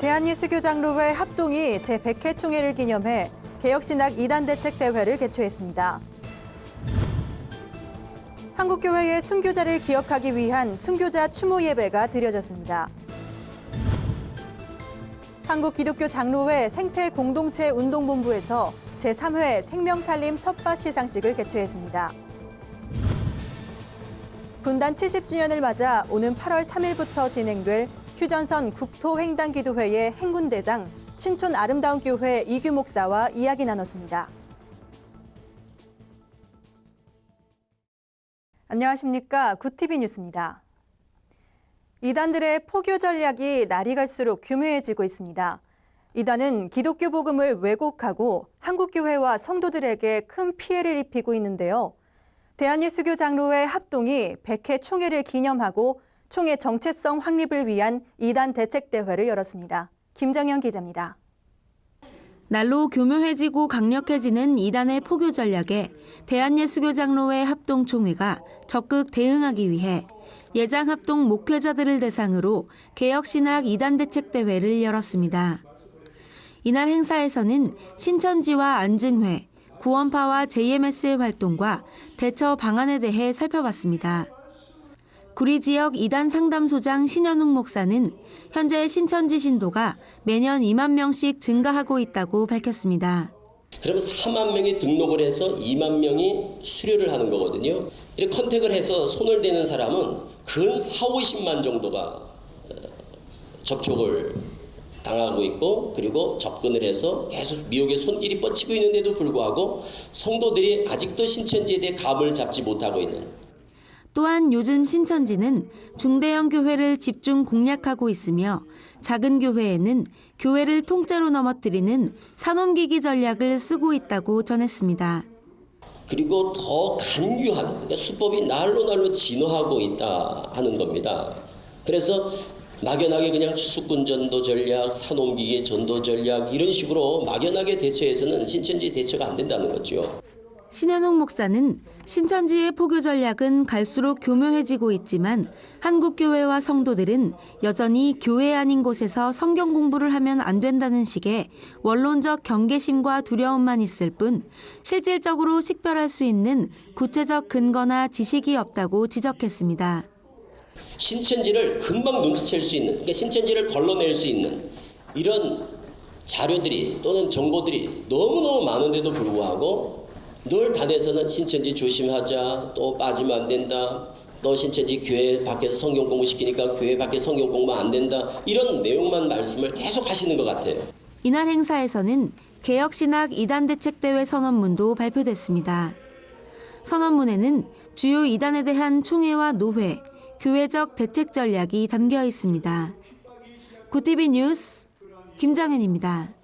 대한예수교장로회 합동이 제100회 총회를 기념해 개혁신학 2단 대책 대회를 개최했습니다. 한국교회의 순교자를 기억하기 위한 순교자 추모 예배가 드려졌습니다. 한국기독교장로회 생태공동체 운동본부에서 제3회 생명살림 텃밭 시상식을 개최했습니다. 분단 70주년을 맞아 오는 8월 3일부터 진행될 휴전선 국토횡단기도회의 행군대장 신촌 아름다운 교회 이규 목사와 이야기 나눴습니다. 안녕하십니까. 굿TV 뉴스입니다. 이단들의 포교 전략이 날이 갈수록 교묘해지고 있습니다. 이단은 기독교 복음을 왜곡하고 한국교회와 성도들에게 큰 피해를 입히고 있는데요. 대한예수교장로회 합동이 100회 총회를 기념하고 총회 정체성 확립을 위한 2단 대책대회를 열었습니다. 김정현 기자입니다. 날로 교묘해지고 강력해지는 이단의 포교 전략에 대한예수교장로회 합동총회가 적극 대응하기 위해 예장합동 목회자들을 대상으로 개혁신학 2단 대책대회를 열었습니다. 이날 행사에서는 신천지와 안증회, 구원파와 JMS의 활동과 대처 방안에 대해 살펴봤습니다. 구리지역 2단 상담소장 신현웅 목사는 현재 신천지 신도가 매년 2만 명씩 증가하고 있다고 밝혔습니다. 그러면 4만 명이 등록을 해서 2만 명이 수료를 하는 거거든요. 이렇게 컨택을 해서 손을 대는 사람은 근 40~50만 정도가 접촉을 당하고 있고, 그리고 접근을 해서 계속 미혹의 손길이 뻗치고 있는데도 불구하고 성도들이 아직도 신천지에 대해 감을 잡지 못하고 있는. 또한 요즘 신천지는 중대형 교회를 집중 공략하고 있으며 작은 교회에는 교회를 통째로 넘어뜨리는 사놈기기 전략을 쓰고 있다고 전했습니다. 그리고 더 간교한, 그러니까 수법이 날로 진화하고 있다 하는 겁니다. 그래서 막연하게 그냥 추수꾼 전도 전략, 사놈기기 전도 전략 이런 식으로 막연하게 대처해서는 신천지 대처가 안 된다는 거죠. 신현웅 목사는 신천지의 포교 전략은 갈수록 교묘해지고 있지만 한국교회와 성도들은 여전히 교회 아닌 곳에서 성경 공부를 하면 안 된다는 식의 원론적 경계심과 두려움만 있을 뿐 실질적으로 식별할 수 있는 구체적 근거나 지식이 없다고 지적했습니다. 신천지를 금방 눈치챌 수 있는, 그러니까 신천지를 걸러낼 수 있는 이런 자료들이 또는 정보들이 너무너무 많은데도 불구하고 늘 단에서는 신천지 조심하자, 또 빠지면 안 된다, 너 신천지 교회 밖에서 성경 공부 시키니까 교회 밖에서 성경 공부 안 된다, 이런 내용만 말씀을 계속 하시는 것 같아요. 이날 행사에서는 개혁신학 2단 대책대회 선언문도 발표됐습니다. 선언문에는 주요 2단에 대한 총회와 노회, 교회적 대책 전략이 담겨 있습니다. 굿TV 뉴스 김정현입니다.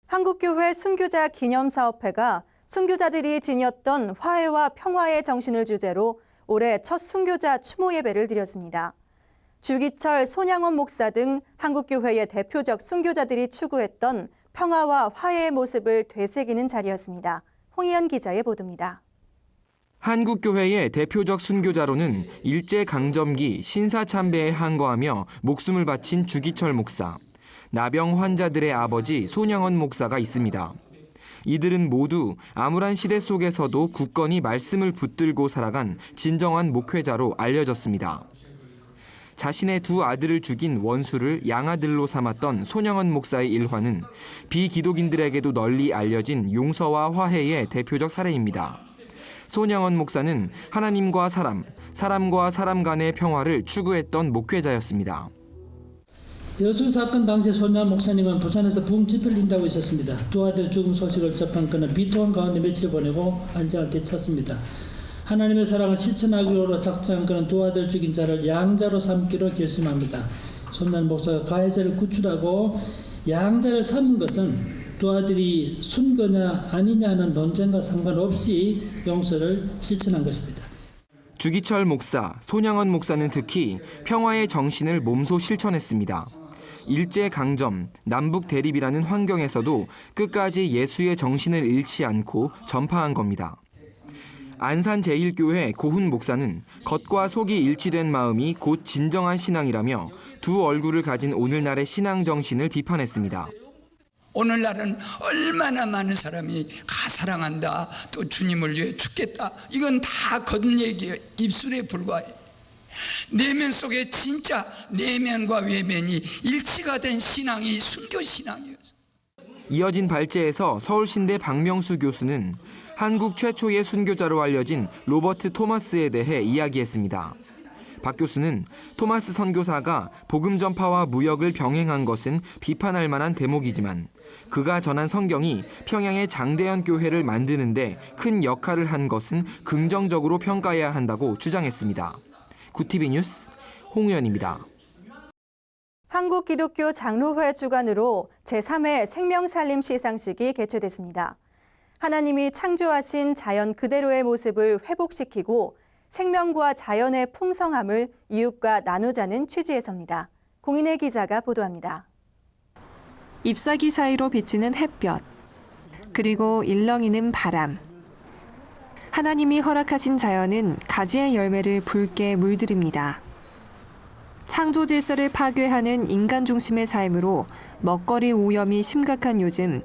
한국교회 순교자 기념사업회가 순교자들이 지녔던 화해와 평화의 정신을 주제로 올해 첫 순교자 추모 예배를 드렸습니다. 주기철, 손양원 목사 등 한국교회의 대표적 순교자들이 추구했던 평화와 화해의 모습을 되새기는 자리였습니다. 홍희연 기자의 보도입니다. 한국교회의 대표적 순교자로는 일제강점기 신사참배에 항거하며 목숨을 바친 주기철 목사, 나병 환자들의 아버지 손양원 목사가 있습니다. 이들은 모두 암울한 시대 속에서도 굳건히 말씀을 붙들고 살아간 진정한 목회자로 알려졌습니다. 자신의 두 아들을 죽인 원수를 양아들로 삼았던 손양원 목사의 일화는 비기독인들에게도 널리 알려진 용서와 화해의 대표적 사례입니다. 손양원 목사는 하나님과 사람과 사람 간의 평화를 추구했던 목회자였습니다. 여수 사건 당시 손양원 목사님은 부산에서 부흥 집회를 인도하고 있었습니다. 두 아들 죽음 소식을 접한 그는 비통한 가운데 며칠 보내고 안장을 되찾습니다. 하나님의 사랑을 실천하기로 작정한 그는 두 아들 죽인 자를 양자로 삼기로 결심합니다. 손양원 목사가 가해자를 구출하고 양자를 삼은 것은 두 아들이 순교냐 아니냐는 논쟁과 상관없이 용서를 실천한 것입니다. 주기철 목사, 손양원 목사는 특히 평화의 정신을 몸소 실천했습니다. 일제강점, 남북 대립이라는 환경에서도 끝까지 예수의 정신을 잃지 않고 전파한 겁니다. 안산제일교회 고훈 목사는 겉과 속이 일치된 마음이 곧 진정한 신앙이라며 두 얼굴을 가진 오늘날의 신앙 정신을 비판했습니다. 오늘날은 얼마나 많은 사람이 사랑한다, 또 주님을 위해 죽겠다, 이건 다 겉얘기예요. 입술에 불과해요. 내면 속에 진짜 내면과 외면이 일치가 된 신앙이 순교 신앙이었어요. 이어진 발제에서 서울신대 박명수 교수는 한국 최초의 순교자로 알려진 로버트 토마스에 대해 이야기했습니다. 박 교수는 토마스 선교사가 복음 전파와 무역을 병행한 것은 비판할 만한 대목이지만 그가 전한 성경이 평양의 장대현 교회를 만드는 데 큰 역할을 한 것은 긍정적으로 평가해야 한다고 주장했습니다. 구티비 뉴스 홍우연입니다. 한국기독교 장로회 주관으로 제3회 생명살림 시상식이 개최됐습니다. 하나님이 창조하신 자연 그대로의 모습을 회복시키고 생명과 자연의 풍성함을 이웃과 나누자는 취지에서입니다. 공인혜 기자가 보도합니다. 잎사귀 사이로 비치는 햇볕, 그리고 일렁이는 바람. 하나님이 허락하신 자연은 가지의 열매를 붉게 물들입니다. 창조 질서를 파괴하는 인간 중심의 삶으로 먹거리 오염이 심각한 요즘,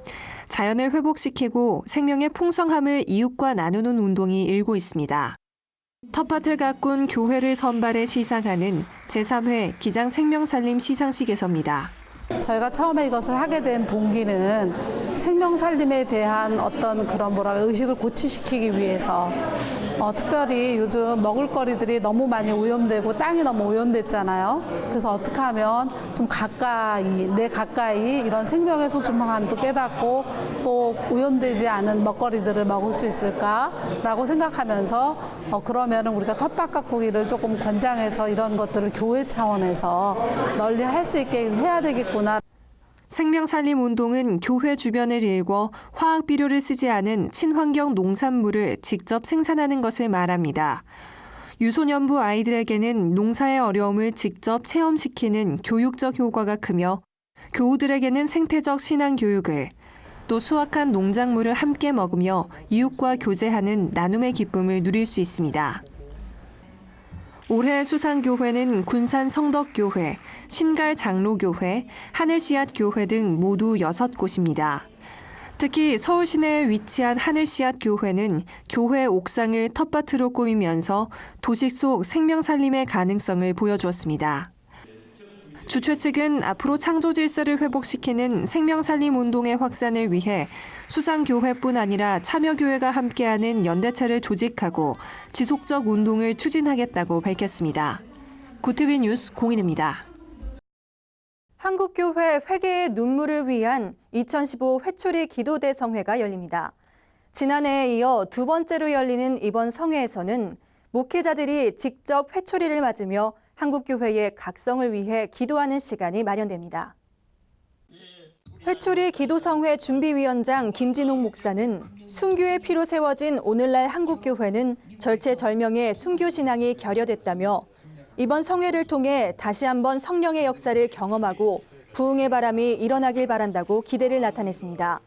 자연을 회복시키고 생명의 풍성함을 이웃과 나누는 운동이 일고 있습니다. 텃밭을 가꾼 교회를 선발해 시상하는 제3회 기장 생명살림 시상식에서입니다. 저희가 처음에 이것을 하게 된 동기는 생명살림에 대한 어떤 그런 의식을 고취시키기 위해서 특별히 요즘 먹을거리들이 너무 많이 오염되고 땅이 너무 오염됐잖아요. 그래서 어떻게 하면 좀 내 가까이 이런 생명의 소중함도 깨닫고 또 오염되지 않은 먹거리들을 먹을 수 있을까라고 생각하면서 그러면 우리가 텃밭 가꾸기를 조금 권장해서 이런 것들을 교회 차원에서 널리 할 수 있게 해야 되겠구나. 생명살림 운동은 교회 주변을 일궈 화학 비료를 쓰지 않은 친환경 농산물을 직접 생산하는 것을 말합니다. 유소년부 아이들에게는 농사의 어려움을 직접 체험시키는 교육적 효과가 크며 교우들에게는 생태적 신앙 교육을, 또 수확한 농작물을 함께 먹으며 이웃과 교제하는 나눔의 기쁨을 누릴 수 있습니다. 올해 수상교회는 군산 성덕교회, 신갈 장로교회, 하늘씨앗교회 등 모두 6곳입니다. 특히 서울 시내에 위치한 하늘씨앗교회는 교회 옥상을 텃밭으로 꾸미면서 도시 속 생명살림의 가능성을 보여주었습니다. 주최 측은 앞으로 창조 질서를 회복시키는 생명살림 운동의 확산을 위해 수상교회뿐 아니라 참여교회가 함께하는 연대차를 조직하고 지속적 운동을 추진하겠다고 밝혔습니다. 구티비 뉴스 공인입니다. 한국교회 회개의 눈물을 위한 2015 회초리 기도대성회가 열립니다. 지난해에 이어 두 번째로 열리는 이번 성회에서는 목회자들이 직접 회초리를 맞으며 한국교회의 각성을 위해 기도하는 시간이 마련됩니다. 회초리 기도성회 준비위원장 김진홍 목사는 순교의 피로 세워진 오늘날 한국교회는 절체절명의 순교신앙이 결여됐다며 이번 성회를 통해 다시 한번 성령의 역사를 경험하고 부흥의 바람이 일어나길 바란다고 기대를 나타냈습니다.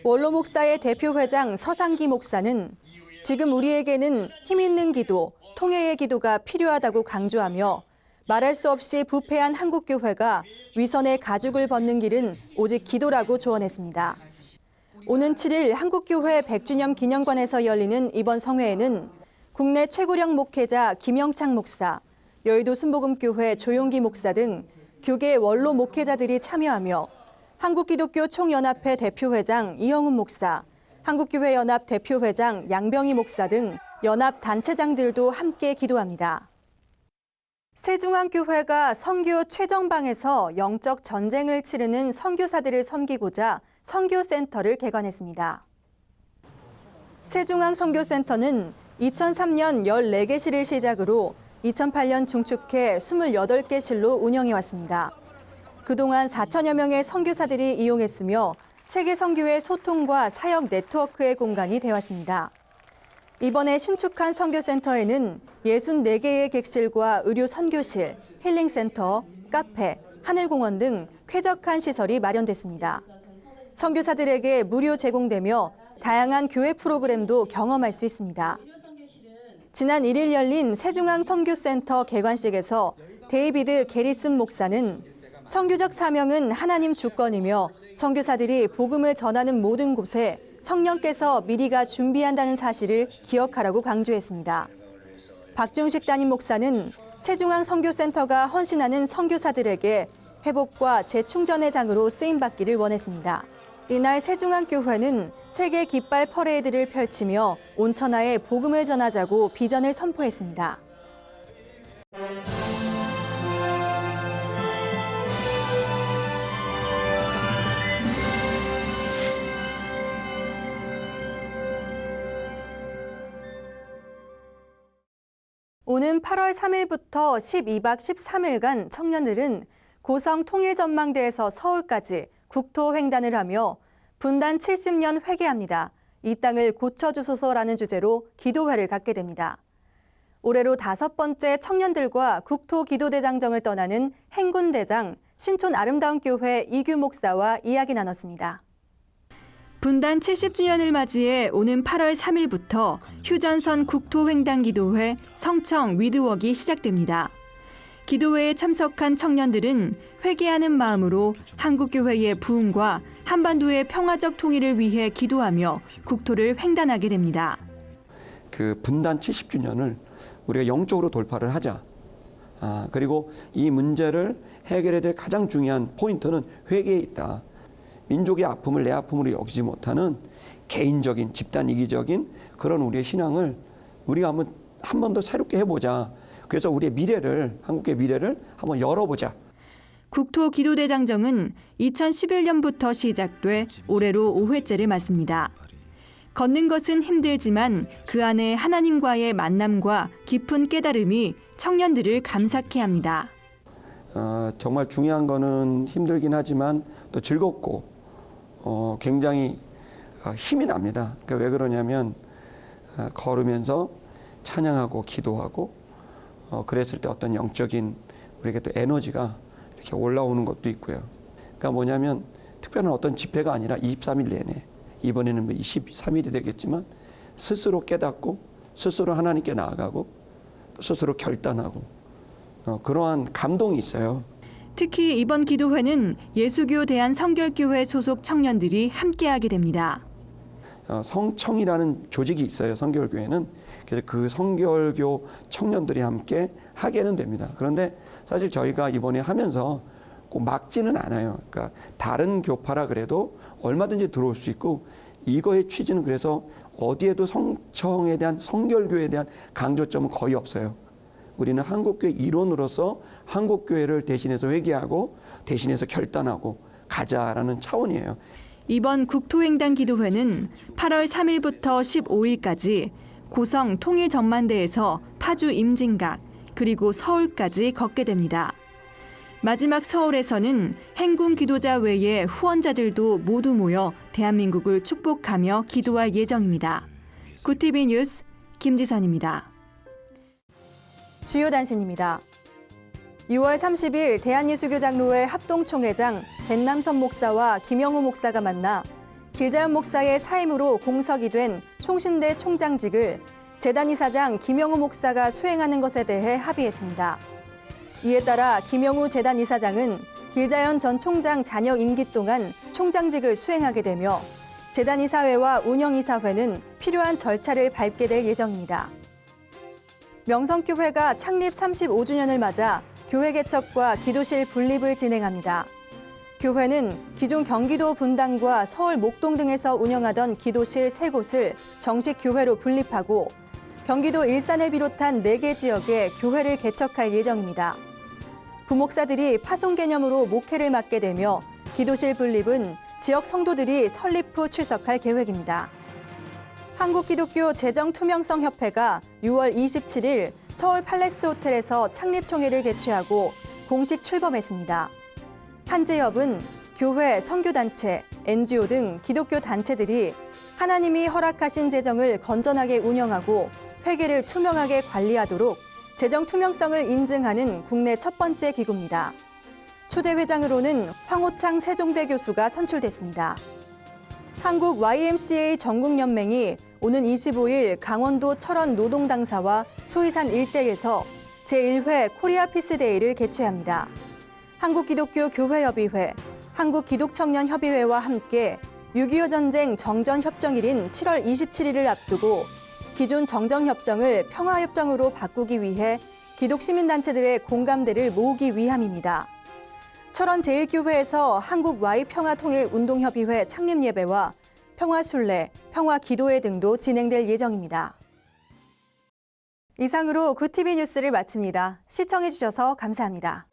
원로 목사의 대표회장 서상기 목사는 지금 우리에게는 힘 있는 기도, 통회의 기도가 필요하다고 강조하며 말할 수 없이 부패한 한국교회가 위선의 가죽을 벗는 길은 오직 기도라고 조언했습니다. 오는 7일 한국교회 100주년 기념관에서 열리는 이번 성회에는 국내 최고령 목회자 김영창 목사, 여의도 순복음교회 조용기 목사 등 교계 원로 목회자들이 참여하며 한국기독교 총연합회 대표회장 이영훈 목사, 한국교회연합 대표회장 양병희 목사 등 연합 단체장들도 함께 기도합니다. 세중앙교회가 선교 최정방에서 영적 전쟁을 치르는 선교사들을 섬기고자 선교센터를 개관했습니다. 세중앙 선교센터는 2003년 14개실을 시작으로 2008년 중축해 28개실로 운영해왔습니다. 그동안 4천여 명의 선교사들이 이용했으며 세계 선교의 소통과 사역 네트워크의 공간이 되었습니다. 이번에 신축한 선교센터에는 64개의 객실과 의료 선교실, 힐링센터, 카페, 하늘공원 등 쾌적한 시설이 마련됐습니다. 선교사들에게 무료 제공되며 다양한 교회 프로그램도 경험할 수 있습니다. 지난 1일 열린 세중앙 선교센터 개관식에서 데이비드 게리슨 목사는 선교적 사명은 하나님 주권이며 선교사들이 복음을 전하는 모든 곳에 성령께서 미리가 준비한다는 사실을 기억하라고 강조했습니다. 박중식 담임 목사는 세중앙 선교센터가 헌신하는 선교사들에게 회복과 재충전의 장으로 쓰임받기를 원했습니다. 이날 세중앙교회는 세계 깃발 퍼레이드를 펼치며 온천하에 복음을 전하자고 비전을 선포했습니다. 오는 8월 3일부터 12박 13일간 청년들은 고성 통일전망대에서 서울까지 국토횡단을 하며 분단 70년 회개합니다. 이 땅을 고쳐주소서라는 주제로 기도회를 갖게 됩니다. 올해로 5번째 청년들과 국토기도대장정을 떠나는 행군대장 신촌 아름다운 교회 이규 목사와 이야기 나눴습니다. 분단 70주년을 맞이해 오는 8월 3일부터 휴전선 국토횡단기도회 성청 위드웍이 시작됩니다. 기도회에 참석한 청년들은 회개하는 마음으로 한국교회의 부흥과 한반도의 평화적 통일을 위해 기도하며 국토를 횡단하게 됩니다. 그 분단 70주년을 우리가 영적으로 돌파를 하자. 그리고 이 문제를 해결해야 될 가장 중요한 포인트는 회개에 있다. 민족의 아픔을 내 아픔으로 여기지 못하는 개인적인 집단 이기적인 그런 우리의 신앙을 우리가 한 번 더 새롭게 해보자. 그래서 우리의 미래를 한국의 미래를 한번 열어보자. 국토기도대장정은 2011년부터 시작돼 올해로 5회째를 맞습니다. 걷는 것은 힘들지만 그 안에 하나님과의 만남과 깊은 깨달음이 청년들을 감사케 합니다. 정말 중요한 거는 힘들긴 하지만 또 즐겁고 굉장히 힘이 납니다. 그러니까 왜 그러냐면 걸으면서 찬양하고 기도하고 그랬을 때 어떤 영적인 우리에게 또 에너지가 이렇게 올라오는 것도 있고요. 그러니까 뭐냐면 특별한 어떤 집회가 아니라 23일 내내 이번에는 23일이 되겠지만 스스로 깨닫고 스스로 하나님께 나아가고 스스로 결단하고 그러한 감동이 있어요. 특히 이번 기도회는 예수교 대한성결교회 소속 청년들이 함께하게 됩니다. 성청이라는 조직이 있어요. 성결교회는. 그래서 그 성결교 청년들이 함께 하게는 됩니다. 그런데 사실 저희가 이번에 하면서 꼭 막지는 않아요. 그러니까 다른 교파라 그래도 얼마든지 들어올 수 있고 이거의 취지는 그래서 어디에도 성청에 대한 성결교회에 대한 강조점은 거의 없어요. 우리는 한국교회 일원으로서 한국교회를 대신해서 회개하고 대신해서 결단하고 가자라는 차원이에요. 이번 국토횡단 기도회는 8월 3일부터 15일까지 고성 통일전만대에서 파주 임진각 그리고 서울까지 걷게 됩니다. 마지막 서울에서는 행군 기도자 외에 후원자들도 모두 모여 대한민국을 축복하며 기도할 예정입니다. 구TV 뉴스 김지선입니다. 주요 단신입니다. 6월 30일 대한예수교장로회 합동총회장 벤남선 목사와 김영우 목사가 만나 길자연 목사의 사임으로 공석이 된 총신대 총장직을 재단이사장 김영우 목사가 수행하는 것에 대해 합의했습니다. 이에 따라 김영우 재단이사장은 길자연 전 총장 잔여 임기 동안 총장직을 수행하게 되며 재단이사회와 운영이사회는 필요한 절차를 밟게 될 예정입니다. 명성교회가 창립 35주년을 맞아 교회 개척과 기도실 분립을 진행합니다. 교회는 기존 경기도 분당과 서울 목동 등에서 운영하던 기도실 3곳을 정식 교회로 분립하고 경기도 일산을 비롯한 4개 지역에 교회를 개척할 예정입니다. 부목사들이 파송 개념으로 목회를 맡게 되며 기도실 분립은 지역 성도들이 설립 후 출석할 계획입니다. 한국기독교 재정투명성협회가 6월 27일 서울 팔레스 호텔에서 창립총회를 개최하고 공식 출범했습니다. 한재협은 교회, 선교단체, NGO 등 기독교 단체들이 하나님이 허락하신 재정을 건전하게 운영하고 회계를 투명하게 관리하도록 재정 투명성을 인증하는 국내 첫 번째 기구입니다. 초대 회장으로는 황호창 세종대 교수가 선출됐습니다. 한국 YMCA 전국연맹이 오는 25일 강원도 철원 노동당사와 소이산 일대에서 제1회 코리아 피스데이를 개최합니다. 한국기독교교회협의회, 한국기독청년협의회와 함께 6.25 전쟁 정전협정일인 7월 27일을 앞두고 기존 정전협정을 평화협정으로 바꾸기 위해 기독시민단체들의 공감대를 모으기 위함입니다. 철원 제1교회에서 한국와이평화통일운동협의회 창립예배와 평화순례, 평화기도회 등도 진행될 예정입니다. 이상으로 굿TV 뉴스를 마칩니다. 시청해주셔서 감사합니다.